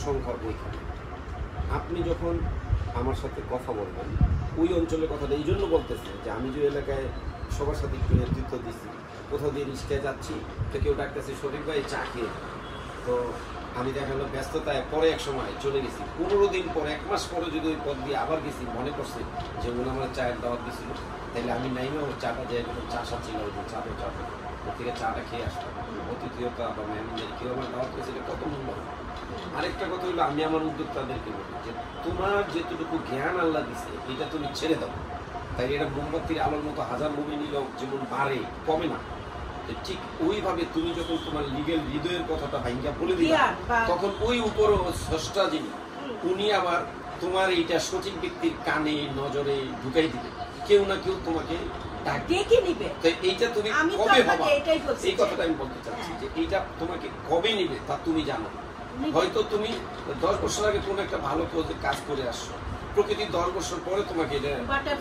সংখ্যা ওইখানে। আপনি যখন আমার সাথে কথা বলবেন ওই অঞ্চলের কথাটা এই জন্য বলতেছি যে আমি যে এলাকায় সবার সাথে একটু নেতৃত্ব দিচ্ছি, কোথাও দিয়ে রিক্সায় যাচ্ছি তো কেউ ডাকতেছে শরীফ ভাই চা খেয়ে, তো আমি দেখা গেলো ব্যস্ততায় পরে এক সময় চলে গেছি, 15 দিন পরে 1 মাস পরে যদি ওই পথ দিয়ে আবার গেছি, মনে করছে যে উনি আমার চায়ের দাওয়াত দিয়েছিল, তাহলে আমি নাইমে ওর চাটা যে চা ছিল ওই চাটা ওর থেকে চাটা খেয়ে আসতাম। অতিথিয়তা বা মেহমানদের কেউ আমার দাওয়াত করেছিল কত মূল্য। আরেকটা কথা হলো আমি আমার উদ্যোক্তাদেরকে বলি যে তোমার যেটুকু জ্ঞান আল্লাহ দিছে এটা তুমি ছেড়ে দাও। তাই এটা মোমবাতির আলোর মতো হাজার মুভি নিলেও যেমন বাড়ে কমে না, ঠিক ওইভাবে তুমি যখন তোমার লিগেল হৃদয়ের কথাটা ভাঙ্গা বলে দিবা তখন ওই উপর স্রষ্টা যিনি উনি আবার তোমার এইটা সঠিক ব্যক্তির কানে নজরে ঢুকাই দিবে, কেউ না কেউ তোমাকে ডেকে নিবে। তো এইটা তুমি কবে ভাবা, এই কথাটা আমি বলতে চাচ্ছি যে এইটা তোমাকে কবে নিবে তা তুমি জানো। হয়তো তুমি 10 বছর আগে কোনো একটা ভালো কাজ করে আসছো, প্রকৃতি 10 বছর পরে তোমাকে এটা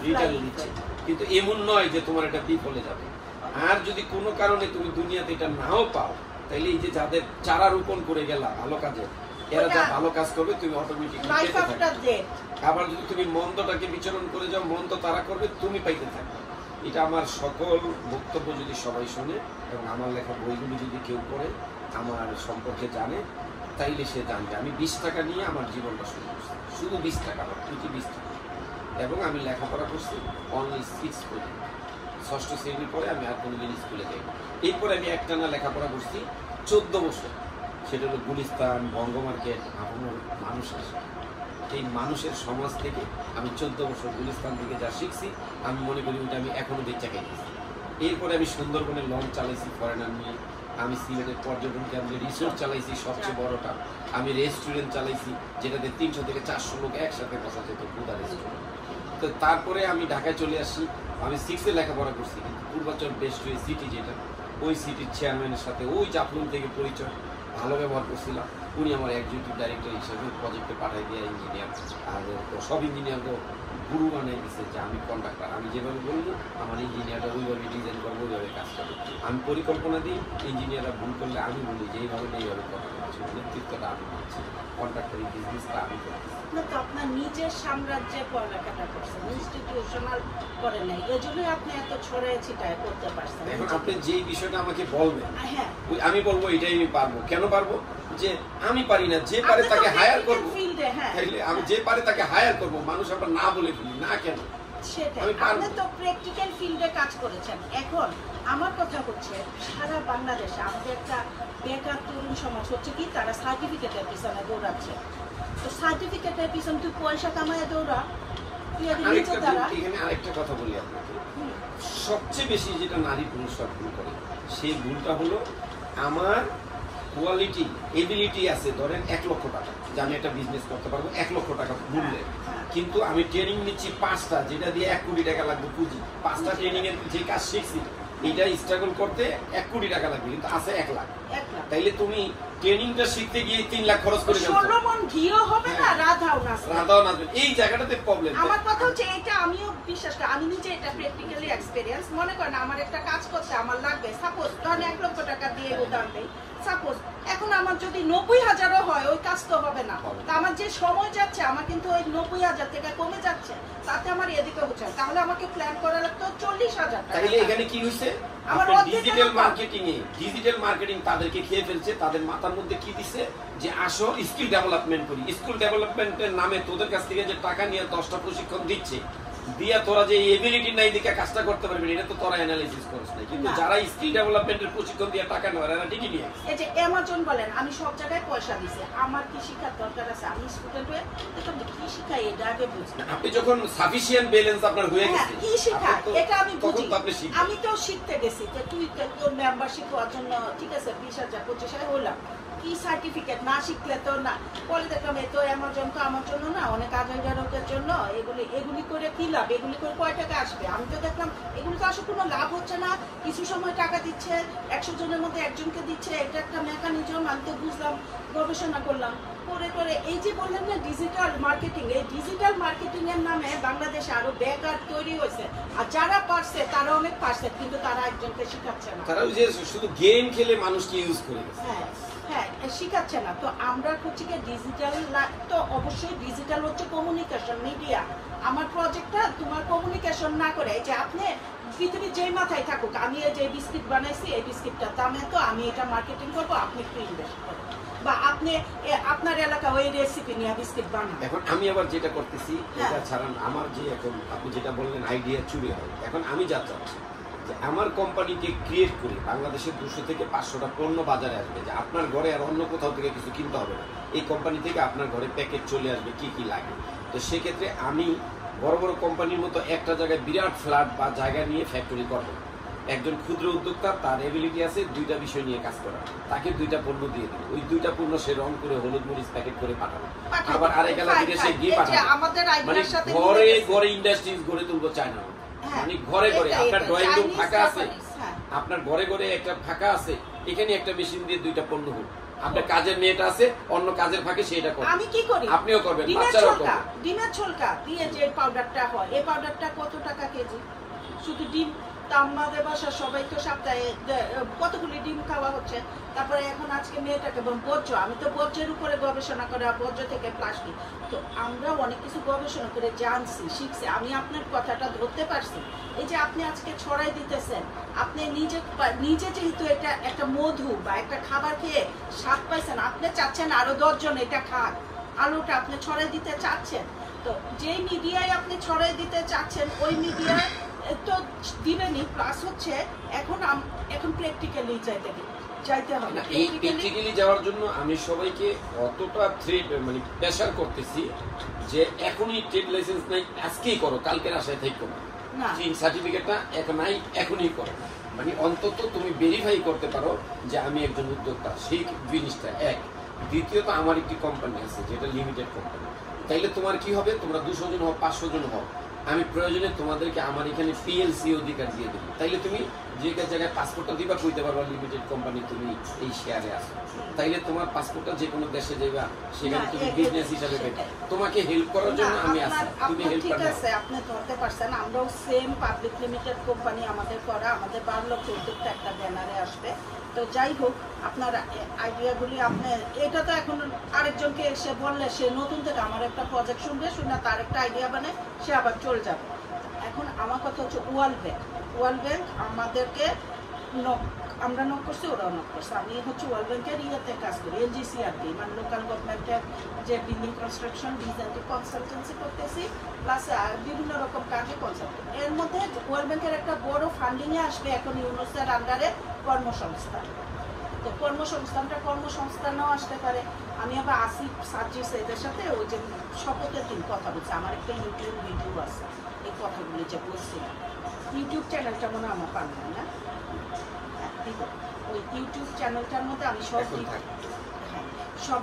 রিটার্ন দিচ্ছে, কিন্তু এমন নয় যে তোমার এটা বিফলে যাবে। আর যদি কোনো কারণে তুমি দুনিয়াতে এটা নাও পাও তাহলে এই যে যাদের চারা রোপণ করে গেলা ভালো কাজে, এরা যা ভালো কাজ করবে তুমি অটোমেটিক্যালি পেতে থাকবে। আবার যদি তুমি মন্দটাকে বিচরণ করে যাও মন্দ তারা করবে, তুমি পাইতে থাকবে। এটা আমার সকল বক্তব্য যদি সবাই শোনে এবং আমার লেখা বইগুলো যদি কেউ পড়ে আমার সম্পর্কে জানে তাইলে সে জানবে আমি 20 টাকা নিয়ে আমার জীবনটা শুরু করছি, শুধু 20 টাকা, আমার প্রতি 20 টাকা। এবং আমি লেখাপড়া করছি অনলি 6 পর্যন্ত, 6ষ্ঠ শ্রেণীর পরে আমি আর কোনোদিন স্কুলে যাই। এরপরে আমি একটানা লেখাপড়া করছি 14 বছর, সেটা হলো গুলিস্তান, বঙ্গমার্কেট, আপনার মানুষ আসে এই মানুষের সমাজ থেকে আমি 14 বছর গুলিস্তান থেকে যা শিখছি আমি মনে করি ওইটা আমি এখনো বেঁচে খাইতেছি। এরপরে আমি সুন্দরবনে লঞ্চ চালাইছি ফরেনার নিয়ে, আমি সিলেটের পর্যটন কেন্দ্রে রিসোর্ট চালাইছি সবচেয়ে বড়টা, আমি রেস্টুরেন্ট চালাইছি যেটাতে 300 থেকে 400 লোক একসাথে বসা যেত, ক্ষুধা রেস্টুরেন্ট। তো তারপরে আমি ঢাকায় চলে আসি, আমি 6-এ লেখাপড়া করছি, কিন্তু পূর্বাচল বেস্ট সিটি যেটা ওই সিটির চেয়ারম্যানের সাথে ওই জাফলং থেকে পরিচয়, ভালো ব্যবহার করছিলাম। উনি আমার এক্সিকিউটিভ ডাইরেক্টর হিসেবে প্রজেক্টে পাঠাই দিয়ে ইঞ্জিনিয়ার, আর সব ইঞ্জিনিয়ারকে গুরু বানিয়ে দিচ্ছে যে আমি কন্ট্রাক্টর, আমি যেভাবে বলবো আমার ইঞ্জিনিয়াররা ওইভাবে ডিজাইন করবো, ওইভাবে কাজ করবো। আমি পরিকল্পনা দিই, ইঞ্জিনিয়াররা ভুল করলে আমি বলি যে এইভাবে এইভাবে কথা বলছি, নেতৃত্বটা আমি দিচ্ছি, কন্ট্রাক্টরি বিজনেসটা আমি করছি। আপনার নিজের সাম্রাজ্যে পড়ালেখাটা করছেন, ইনস্টিটিউশনাল করেন নাই, এজন্যই আপনি এত ছড়ায় ছিটায় করতে পারছেন। এখন আপনি যেই বিষয়টা আমাকে বলবেন আমি বলবো এটাই আমি পারবো। কেন পারবো? যে আমি পারি না, যে পারে তাকে হায়ার করবো, তাইলে আমি যে পারে তাকে হায়ার করবো, মানুষ আবার না বলে ফেলি না কেন? আপনি তো প্র্যাকটিক্যাল ফিল্ডে কাজ করেছেন। এখন আমার কথা হচ্ছে সারা বাংলাদেশে আমাদের একটা বেকার তরুণ সমাজ হচ্ছে কি তারা সার্টিফিকেটের পিছনে দৌড়াচ্ছে। তো সার্টিফিকেটের পিছনে তুই পয়সা কামায় দৌড়া, তুই এখানে আরেকটা কথা বলি আপনাকে, সবচেয়ে বেশি যেটা নারী পুরুষরা ভুল করে সেই ভুলটা হলো আমার কোয়ালিটি এবিলিটি আছে ধরেন 1 লক্ষ টাকা, যে আমি একটা বিজনেস করতে পারবো 1 লক্ষ টাকা মূল্যে, কিন্তু আমি ট্রেনিং নিচ্ছি 5টা যেটা দিয়ে 1 কোটি টাকা লাগবে পুঁজি, 5টা ট্রেনিং এর যে কাজ শিখছি এটা স্ট্রাগল করতে 1 কোটি টাকা লাগবে, কিন্তু আছে 1 লাখ। তাইলে তুমি ট্রেনিংটা শিখতে গিয়ে 3 লাখ খরচ করে যাচ্ছ, সলমন ঘিও হবে না, রাধাও না, এই জায়গাটাতে প্রবলেম। আমার কথা হচ্ছে এটা আমিও বিশ্বাস করি, আমি নিজে এটা প্র্যাকটিক্যালি এক্সপেরিয়েন্স। মনে করেন আমার একটা কাজ করতে আমার লাগবে সাপোজ ধরেন 1 লক্ষ টাকা দিয়ে উদাহরণ দেই, সাপোজ এখন আমার যদি 90,000ও হয় ওই কাজ তো হবে না, তা আমার যে সময় যাচ্ছে আমার কিন্তু ওই 90,000 থেকে কমে যাচ্ছে, তাতে আমার এদিকে হচ্ছে, তাহলে আমাকে প্ল্যান করা লাগতো 40,000 টাকা। তাহলে এখানে কি হইছে? আমার ডিজিটাল মার্কেটিং তাদেরকে খেয়ে ফেলছে, তাদের মাথার মধ্যে কি দিছে যে আসো স্কিল ডেভেলপমেন্ট করি, স্কিল ডেভেলপমেন্টের নামে তোদের কাছ থেকে যে টাকা নিয়ে 10টা প্রশিক্ষণ দিচ্ছে, দিয়া তোরা যে এবিলিটি নাই দিকে কাজটা করতে পারবি এটা তো তোরা অ্যানালাইসিস করিস না। কিন্তু যারা স্কিল ডেভেলপমেন্টের প্রশিক্ষণ দিয়ে টাকা নেওয়ার এরা ঠিকই নিয়ে এই যে অ্যামাজন বলেন আমি সব জায়গায় পয়সা দিছি, আমার কি শিক্ষার দরকার আছে? আমি স্টুডেন্ট হয়ে এটা কি শিখাই এটা আগে বুঝি। আপনি যখন সাফিশিয়েন্ট ব্যালেন্স আপনার হয়ে গেছে কি শিখায় এটা আমি বুঝি, আমি তো শিখতে গেছি যে তুই তোর মেম্বারশিপ হওয়ার জন্য ঠিক আছে 20,000 25,000 হলাম, কি সার্টিফিকেট না শিখলে তো না। পরে দেখলাম এ তো অ্যামাজন তো আমার জন্য না, অনেক আজাইদারকের জন্য, এগুলি করে কি লাভ, এগুলি করে কয় টাকা আসবে? আমি তো দেখলাম এগুলি তো আসলে কোনো লাভ হচ্ছে না, কিছু সময় টাকা দিচ্ছে 100 জনের মধ্যে একজনকে দিচ্ছে, এটা একটা মেকানিজম। আমি তো বুঝলাম, গবেষণা করলাম, করে এই যে বললেন না ডিজিটাল মার্কেটিং, এই ডিজিটাল মার্কেটিং এর নামে বাংলাদেশে আরো বেকার তৈরি হয়েছে, আর যারা পারছে তারা অনেক পারছে, কিন্তু তারা একজনকে শিখাচ্ছে না, তারা ওই যে শুধু গেম খেলে মানুষকে ইউজ করে। হ্যাঁ হ্যাঁ শিখাচ্ছে না। তো আমরা হচ্ছে কি ডিজিটাল, তো অবশ্যই ডিজিটাল হচ্ছে কমিউনিকেশন মিডিয়া। আমার প্রজেক্টটা তোমার কমিউনিকেশন না করে, এই যে আপনি পৃথিবীর যেই মাথায় থাকুক, আমি এই যে বিস্কিট বানাইছি, এই বিস্কিটটার দাম এত, আমি এটা মার্কেটিং করবো, আপনি একটু ইনভেস্ট করবেন, বা আপনি আপনার এলাকা ওই রেসিপি নিয়ে বিস্কিট বানান। এখন আমি আবার যেটা করতেছি এটা ছাড়া আমার যে এখন আপনি যেটা বললেন আইডিয়া চুরি হয়, এখন আমি যা চাচ্ছি যে আমার কোম্পানিকে ক্রিয়েট করি, বাংলাদেশের 200 থেকে 500টা পণ্য বাজারে আসবে, যে আপনার ঘরে আর অন্য কোথাও থেকে কিছু কিনতে হবে না, এই কোম্পানি থেকে আপনার ঘরে প্যাকেট চলে আসবে কি কি লাগে। তো সেক্ষেত্রে আমি বড় বড় কোম্পানির মতো একটা জায়গায় বিরাট ফ্ল্যাট বা জায়গা নিয়ে ফ্যাক্টরি করবো। একজন ক্ষুদ্র উদ্যোক্তা, তার এবিলিটি আছে 2টা বিষয় নিয়ে কাজ করা, তাকে 2টা পণ্য দিয়ে দিবে, ওই 2টা পণ্য সে রং করে হলুদ মরিচ প্যাকেট করে পাঠাবে, আবার আরেক এলাকা থেকে সে গিয়ে পাঠাবে। মানে ঘরে ঘরে ইন্ডাস্ট্রিজ গড়ে তুলবো চায়না, মানে ঘরে ঘরে আপনার ড্রয়িং রুম ফাঁকা আছে, আপনার ঘরে ঘরে একটা ফাঁকা আছে, এখানে একটা মেশিন দিয়ে 2টা পণ্য হোক, আপনার কাজের মেয়েটা আছে অন্য কাজের ফাঁকে সেটা করবে। আমি কি করি, আপনিও করবেন, বাচ্চারাও করবে। ডিমের ছলকা দিয়ে যে পাউডারটা হয়, এই পাউডারটা কত টাকা কেজি? শুধু ডিম, তা আমাদের বাসা সবাই তো সপ্তাহে কতগুলি ডিম খাওয়া হচ্ছে। তারপরে এখন আজকে মেয়েটাকে বর্জ্য, আমি তো বর্জ্যের উপরে গবেষণা করে, বর্জ্য থেকে প্লাস্টিক, তো আমরা অনেক কিছু গবেষণা করে জানছি, শিখছি। আমি আপনার কথাটা ধরতে পারছি, এই যে আপনি আজকে ছড়াই দিতেছেন, আপনি নিজে যেহেতু এটা একটা মধু বা একটা খাবার খেয়ে স্বাদ পাইছেন, আপনি চাচ্ছেন আরো 10 জন এটা খাক, আলোটা আপনি ছড়াই দিতে চাচ্ছেন। তো যেই মিডিয়ায় আপনি ছড়াই দিতে চাচ্ছেন ওই মিডিয়ায় তো দিবেনই, প্লাস হচ্ছে এখন প্র্যাকটিক্যালি যাইতে হবে। এই প্র্যাকটিক্যালি যাওয়ার জন্য আমি সবাইকে অতটা থ্রেড মানে প্রেসার করতেছি যে এখনই ট্রেড লাইসেন্স নাই আজকেই করো, কালকের আশায় থাকো না, সার্টিফিকেটটা এখন নাই এখনই করো, মানে অন্তত তুমি ভেরিফাই করতে পারো যে আমি একজন উদ্যোক্তা, সেই জিনিসটা এক। দ্বিতীয়ত আমার একটি কোম্পানি আছে যেটা লিমিটেড কোম্পানি, তাইলে তোমার কি হবে, তোমরা 200 জন হও 500 জন হও, আমি প্রয়োজনে তোমাদেরকে আমার এখানে পিএলসি অধিকার দিয়ে দেবো, তাইলে তুমি যে জায়গায় পাসপোর্টটা দিবা কইতে পারবা লিমিটেড কোম্পানি তুমি এই শেয়ারে আসো, তাইলে তোমার পাসপোর্টটা যে কোনো দেশে যাইবা, সেখানে তুমি বিজনেস হিসাবে পেতে, তোমাকে হেল্প করার জন্য আমি আছি, তুমি হেল্প করবে। ঠিক আছে, আপনি ধরতে পারছেন, আমরাও সেম পাবলিক লিমিটেড কোম্পানি আমাদের করা, আমাদের 12 লক্ষ উদ্যোক্তা একটা ব্যানারে আসবে। তো যাই হোক, আপনার আইডিয়াগুলি আপনি, এটা তো এখন আরেকজনকে এসে বললে সে নতুন থেকে আমার একটা প্রজেক্ট শুনবে, শুনে তার একটা আইডিয়া বানে সে আবার চলে যাবে। এখন আমার কথা হচ্ছে ওয়ার্ল্ড ব্যাংক আমাদেরকে আমরা নক করছি, ওরাও নক করছে। আমি হচ্ছে ওয়ার্ল্ড ব্যাংকের ইয়েতে কাজ করি, এলজিসিআরটি, মানে লোকাল গভর্নমেন্টের যে বিল্ডিং কনস্ট্রাকশন ডিজাইন কনসালটেন্সি করতেছি, প্লাস বিভিন্ন রকম কাজে কনসালটেন্ট। এর মধ্যে ওয়ার্ল্ড ব্যাংকের একটা বড় ফান্ডিংয়ে আসবে এখন ইউনুসের আন্ডারে কর্মসংস্থান। তো কর্মসংস্থানও আসতে পারে। আমি আবার আসিফ সার্জিস এদের সাথে ওই যে শপথের দিন কথা বলছি, আমার একটা ইউটিউব ভিডিও আছে এই কথাগুলি যে বলছিলাম। ইউটিউব চ্যানেলটা মনে আমার পারলাম না, ওই ইউটিউব চ্যানেলটার মধ্যে আমি সব